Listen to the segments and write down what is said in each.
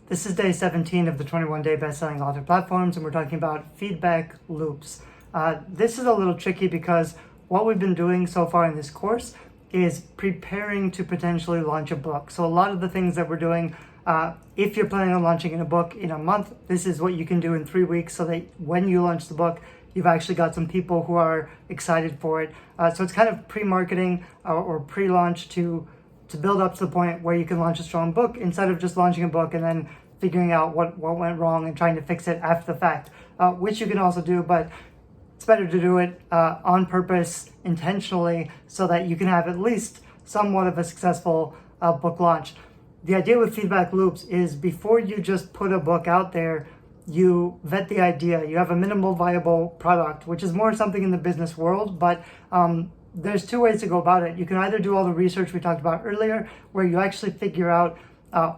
This is day 17 of the 21-day best-selling author platforms, and we're talking about feedback loops. This is a little tricky because what we've been doing so far in this course is preparing to potentially launch a book. So a lot of the things that we're doing, if you're planning on launching a book in a month, this is what you can do in 3 weeks so that when you launch the book, you've actually got some people who are excited for it. So it's kind of pre-marketing or pre-launch to build up to the point where you can launch a strong book instead of just launching a book and then figuring out what went wrong and trying to fix it after the fact, which you can also do, but it's better to do it on purpose, intentionally, so that you can have at least somewhat of a successful book launch. The idea with feedback loops is before you just put a book out there, you vet the idea. You have a minimal viable product, which is more something in the business world, but there's two ways to go about it. You can either do all the research we talked about earlier, where you actually figure out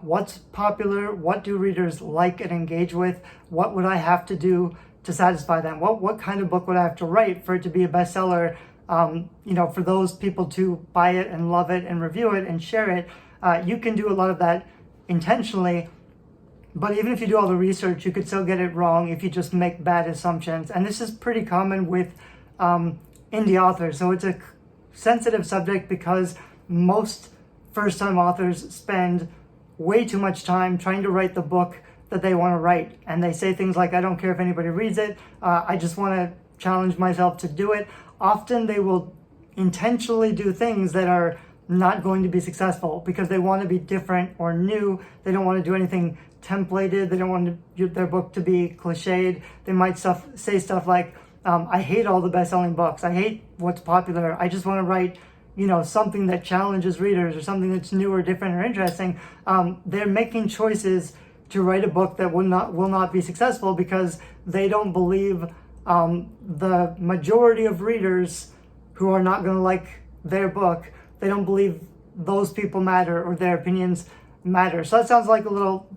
what's popular, what do readers like and engage with, what would I have to do to satisfy them, what kind of book would I have to write for it to be a bestseller, for those people to buy it and love it and review it and share it. You can do a lot of that intentionally, but even if you do all the research, you could still get it wrong if you just make bad assumptions. And this is pretty common with indie authors. So it's a sensitive subject because most first-time authors spend way too much time trying to write the book that they want to write. And they say things like, I don't care if anybody reads it. I just want to challenge myself to do it. Often they will intentionally do things that are not going to be successful because they want to be different or new. They don't want to do anything templated. They don't want their book to be cliched. They might say stuff like, I hate all the best-selling books. I hate what's popular. I just want to write, something that challenges readers or something that's new or different or interesting. They're making choices to write a book that will not be successful because they don't believe the majority of readers who are not going to like their book, they don't believe those people matter or their opinions matter. So that sounds like a little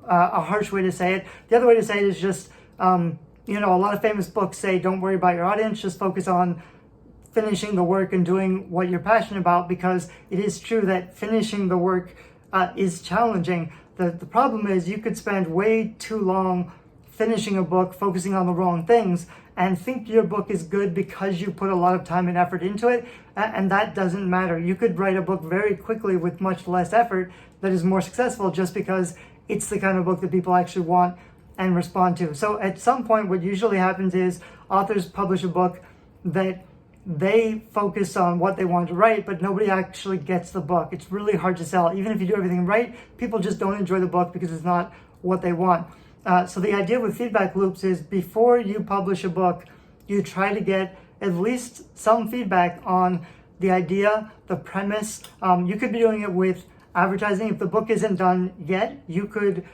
a harsh way to say it. The other way to say it is just a lot of famous books say, don't worry about your audience, just focus on finishing the work and doing what you're passionate about, because it is true that finishing the work is challenging. The problem is you could spend way too long finishing a book, focusing on the wrong things, and think your book is good because you put a lot of time and effort into it, and that doesn't matter. You could write a book very quickly with much less effort that is more successful just because it's the kind of book that people actually want and respond to. So at some point, what usually happens is authors publish a book that they focus on what they want to write, but nobody actually gets the book. It's really hard to sell. Even if you do everything right, people just don't enjoy the book because it's not what they want. So the idea with feedback loops is before you publish a book, you try to get at least some feedback on the idea, the premise. You could be doing it with advertising. If the book isn't done yet, you could,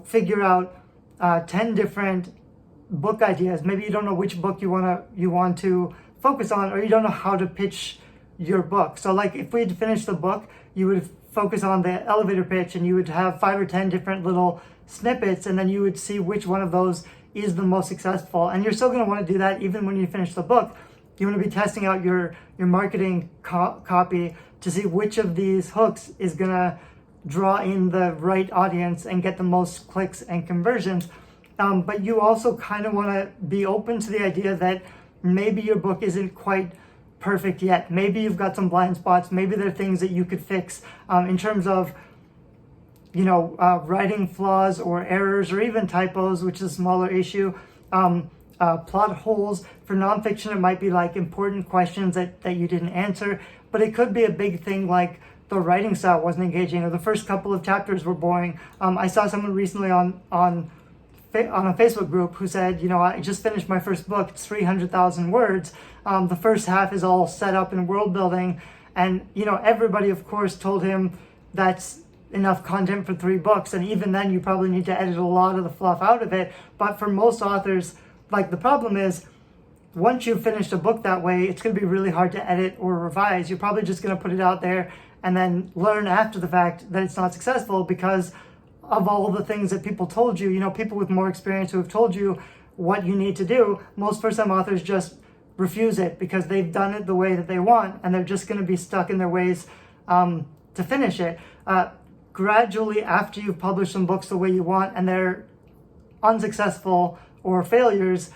figure out 10 different book ideas. Maybe you don't know which book you want to focus on, or you don't know how to pitch your book. So like if we had finished the book, you would focus on the elevator pitch and you would have 5 or 10 different little snippets, and then you would see which one of those is the most successful. And you're still going to want to do that even when you finish the book. You want to be testing out your marketing copy to see which of these hooks is going to draw in the right audience and get the most clicks and conversions. But you also kind of want to be open to the idea that maybe your book isn't quite perfect yet. Maybe you've got some blind spots. Maybe there are things that you could fix in terms of, writing flaws or errors or even typos, which is a smaller issue. Plot holes. For nonfiction, it might be like important questions that you didn't answer, but it could be a big thing like the writing style wasn't engaging or the first couple of chapters were boring. I saw someone recently on a Facebook group who said, I just finished my first book. It's 300,000 words. The first half is all set up in world building. And, everybody, of course, told him that's enough content for 3 books. And even then, you probably need to edit a lot of the fluff out of it. But for most authors, the problem is, once you've finished a book that way, it's going to be really hard to edit or revise. You're probably just going to put it out there and then learn after the fact that it's not successful because of all the things that people told you. People with more experience who have told you what you need to do. Most first-time authors just refuse it because they've done it the way that they want, and they're just going to be stuck in their ways to finish it. gradually, after you've published some books the way you want and they're unsuccessful or failures,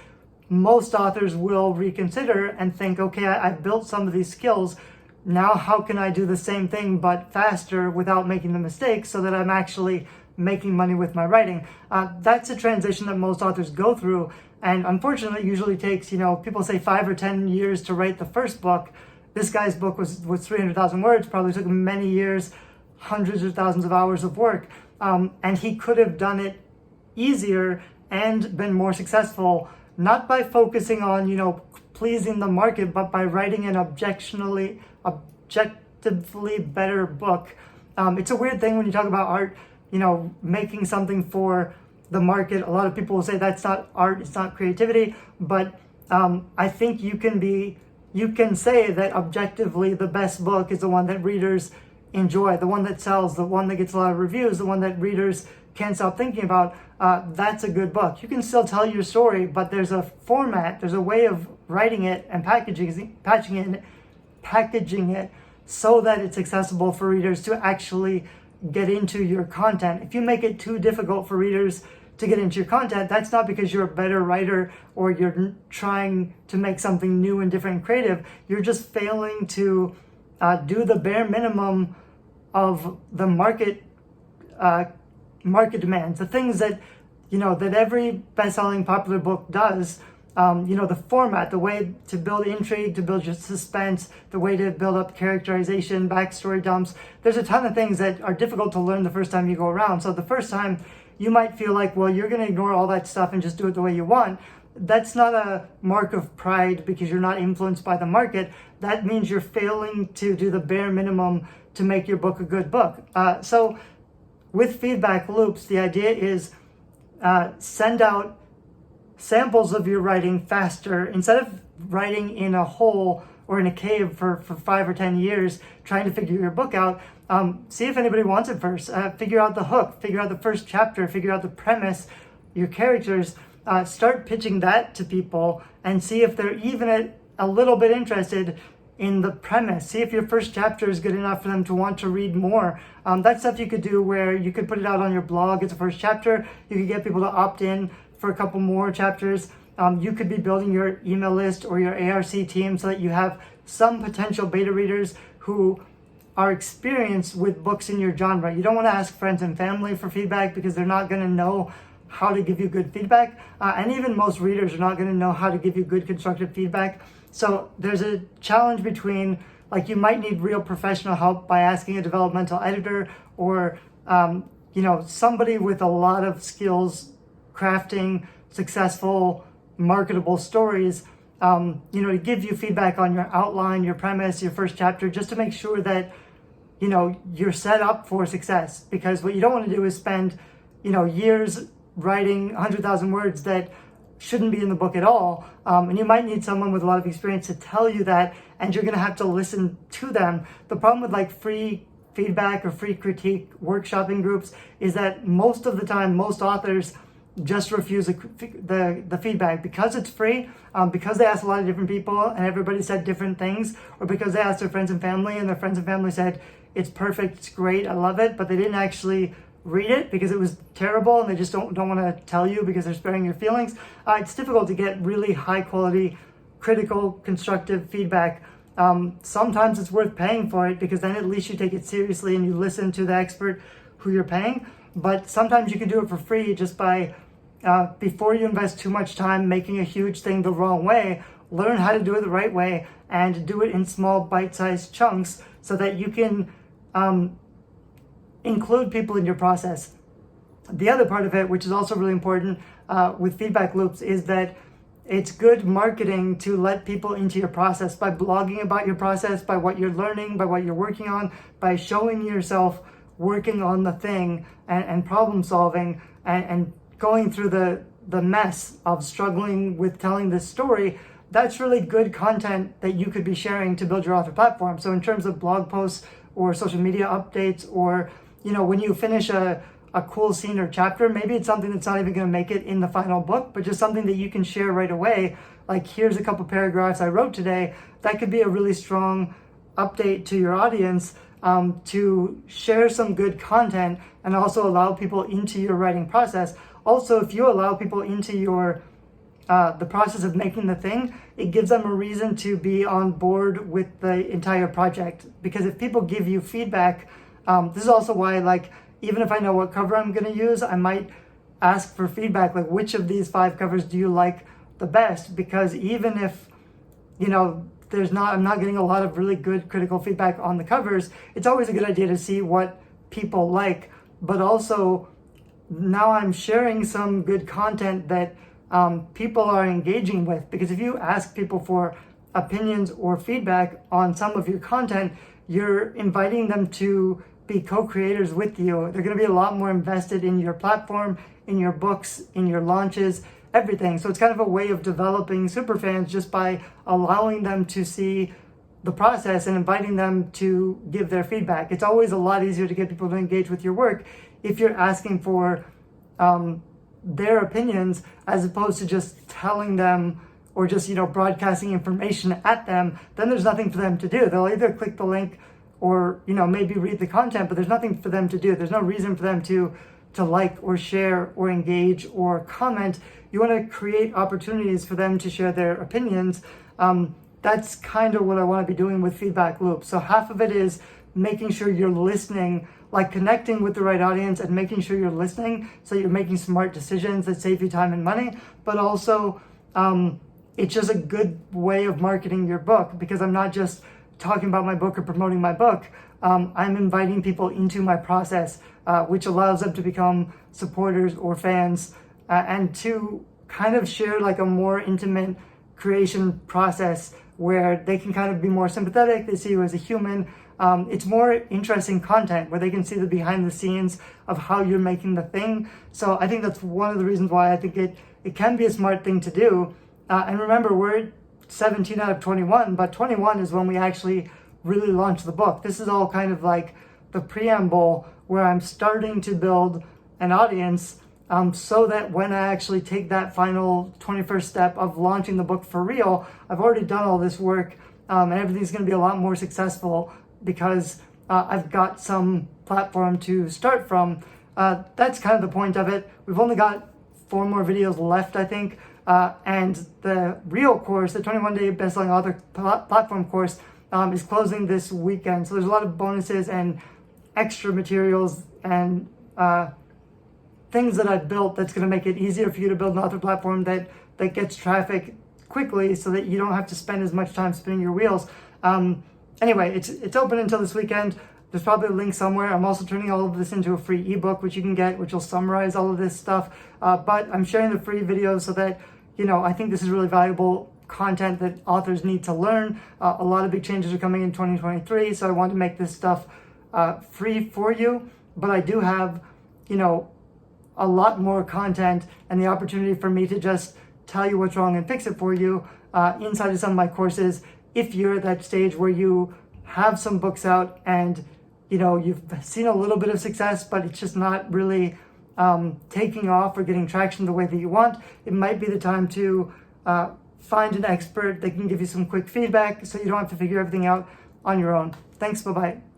most authors will reconsider and think, okay, I've built some of these skills. Now, how can I do the same thing but faster without making the mistakes so that I'm actually making money with my writing? That's a transition that most authors go through. And unfortunately, it usually takes, people say 5 or 10 years to write the first book. This guy's book was 300,000 words, probably took him many years, hundreds of thousands of hours of work. And he could have done it easier and been more successful, not by focusing on, pleasing the market, but by writing an objectively better book. It's a weird thing when you talk about art, making something for the market. A lot of people will say that's not art, it's not creativity, but I think you can say that objectively the best book is the one that readers enjoy, the one that sells, the one that gets a lot of reviews, the one that readers can't stop thinking about. That's a good book. You can still tell your story, but there's a format, there's a way of writing it and packaging it so that it's accessible for readers to actually get into your content. If you make it too difficult for readers to get into your content, that's not because you're a better writer or you're trying to make something new and different and creative. You're just failing to do the bare minimum of the market demands, the things that that every best-selling popular book does. The format, the way to build intrigue, to build your suspense, the way to build up characterization, backstory dumps. There's a ton of things that are difficult to learn the first time you go around. So the first time you might feel like, well, you're going to ignore all that stuff and just do it the way you want. That's not a mark of pride because you're not influenced by the market. That means you're failing to do the bare minimum to make your book a good book. So with feedback loops, the idea is send out samples of your writing faster. Instead of writing in a hole or in a cave for 5 or 10 years trying to figure your book out, see if anybody wants it first. Figure out the hook, figure out the first chapter, figure out the premise, your characters. Start pitching that to people and see if they're even a little bit interested in the premise. See if your first chapter is good enough for them to want to read more. That's stuff you could do where you could put it out on your blog as a first chapter. You could get people to opt in for a couple more chapters. You could be building your email list or your ARC team so that you have some potential beta readers who are experienced with books in your genre. You don't want to ask friends and family for feedback because they're not going to know how to give you good feedback. And even most readers are not going to know how to give you good constructive feedback. So there's a challenge between, you might need real professional help by asking a developmental editor or, somebody with a lot of skills crafting successful, marketable stories, to give you feedback on your outline, your premise, your first chapter, just to make sure that, you're set up for success. Because what you don't want to do is spend, years writing 100,000 words that shouldn't be in the book at all. And you might need someone with a lot of experience to tell you that, and you're going to have to listen to them. The problem with free feedback or free critique workshopping groups is that most of the time, most authors just refuse the feedback because it's free, because they asked a lot of different people and everybody said different things, or because they asked their friends and family and their friends and family said, it's perfect, it's great, I love it, but they didn't actually read it because it was terrible and they just don't want to tell you because they're sparing your feelings. It's difficult to get really high quality, critical, constructive feedback. Sometimes it's worth paying for it because then at least you take it seriously and you listen to the expert who you're paying. But sometimes you can do it for free just by, before you invest too much time making a huge thing the wrong way, learn how to do it the right way and do it in small bite-sized chunks so that you can include people in your process. The other part of it, which is also really important with feedback loops, is that it's good marketing to let people into your process by blogging about your process, by what you're learning, by what you're working on, by showing yourself working on the thing and problem solving and going through the mess of struggling with telling this story. That's really good content that you could be sharing to build your author platform. So in terms of blog posts or social media updates, or when you finish a cool scene or chapter, maybe it's something that's not even going to make it in the final book, but just something that you can share right away. Like, here's a couple paragraphs I wrote today. That could be a really strong update to your audience to share some good content and also allow people into your writing process. Also, if you allow people into your the process of making the thing, it gives them a reason to be on board with the entire project. Because if people give you feedback, this is also why, like, even if I know what cover I'm going to use, I might ask for feedback, like, which of these 5 covers do you like the best? Because even if, you know, I'm not getting a lot of really good critical feedback on the covers, it's always a good idea to see what people like. But also, now I'm sharing some good content that people are engaging with. Because if you ask people for opinions or feedback on some of your content, you're inviting them to be co-creators with you. They're going to be a lot more invested in your platform, in your books, in your launches, everything. So it's kind of a way of developing superfans just by allowing them to see the process and inviting them to give their feedback. It's always a lot easier to get people to engage with your work if you're asking for their opinions, as opposed to just telling them or just, you know, broadcasting information at them. Then there's nothing for them to do. They'll either click the link or, you know, maybe read the content, but there's nothing for them to do. There's no reason for them to like or share or engage or comment. You want to create opportunities for them to share their opinions. That's kind of what I want to be doing with feedback loops. So half of it is making sure you're listening, like connecting with the right audience and making sure you're listening so you're making smart decisions that save you time and money. But also, it's just a good way of marketing your book, because I'm not just talking about my book or promoting my book. I'm inviting people into my process, which allows them to become supporters or fans, and to kind of share like a more intimate creation process where they can kind of be more sympathetic. They see you as a human. It's more interesting content where they can see the behind the scenes of how you're making the thing. So I think that's one of the reasons why I think it can be a smart thing to do. And remember, we're 17 out of 21, but 21 is when we actually really launch the book. This is all kind of like the preamble where I'm starting to build an audience, so that when I actually take that final 21st step of launching the book for real, I've already done all this work, and everything's going to be a lot more successful because I've got some platform to start from. That's kind of the point of it. We've only got 4 more videos left, I think. And the real course, the 21-day best-selling author platform course, is closing this weekend. So there's a lot of bonuses and extra materials and things that I've built that's going to make it easier for you to build an author platform that gets traffic quickly, so that you don't have to spend as much time spinning your wheels. Anyway, it's open until this weekend. There's probably a link somewhere. I'm also turning all of this into a free ebook, which you can get, which will summarize all of this stuff. But I'm sharing the free videos so that, you know, I think this is really valuable content that authors need to learn. A lot of big changes are coming in 2023, so I want to make this stuff free for you. But I do have, you know, a lot more content and the opportunity for me to just tell you what's wrong and fix it for you inside of some of my courses. If you're at that stage where you have some books out and, you know, you've seen a little bit of success, but it's just not really taking off or getting traction the way that you want, it might be the time to find an expert that can give you some quick feedback so you don't have to figure everything out on your own. Thanks, bye-bye.